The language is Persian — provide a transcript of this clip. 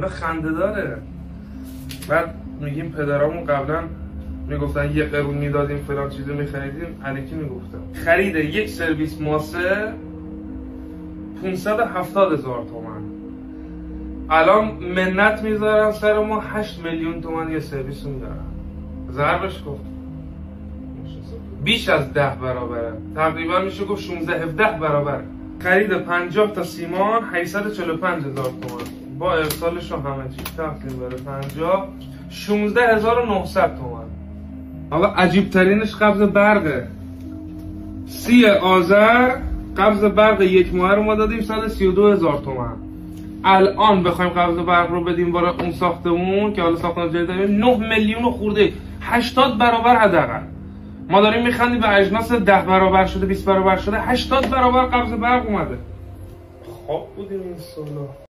خنده داره. بعد میگیم پدرامون قبلا میگفتن 1 قرون میدادیم فلان چیزو میخریدیم، الکی میگفتم. خرید یک سرویس ماسه 570,000 تومان. الان منت میذارن سر ما 8 میلیون تومان یه سرویس میدارن. ضربش گفت بیش از 10 برابره، تقریبا میشه گفت 16-17 برابر. خرید 50 تا سیمان 845,000 تومان با ارسالش و همه چیز تقسیم بره 50 16,900 تومان. حالا عجیب ترینش قبض برقه. 30 آذر قبض برق 1 ماه رو ما دادیم 132,000 تومان. الان بخوایم قبض برق رو بدیم برای اون ساختمون که حالا ساختمون جدید داریم 9 میلیون خورده، 80 برابر حداقل. ما داریم میخندیم به اجناس 10 برابر شده 20 برابر شده، 80 برابر قبض برق اومده. خواب بودیم این سالا.